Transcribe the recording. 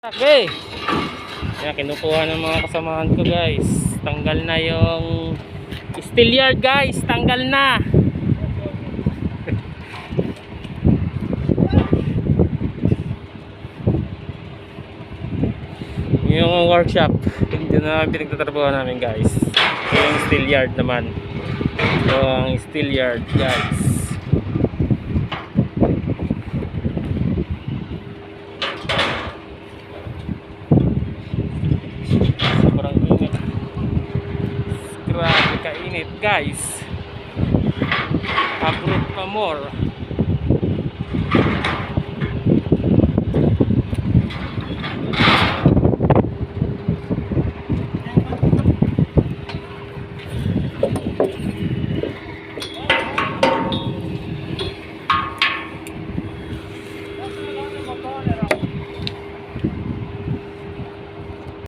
Okay. Yan, kinukuha ng mga kasamahan ko guys. Tanggal na yung steel yard guys. Tanggal na. Yung workshop. Hindi na pinagtatrabuhan namin guys. Yung steel yard naman. Yung steel yard guys. Grabe kainit guys. Abroad pa more.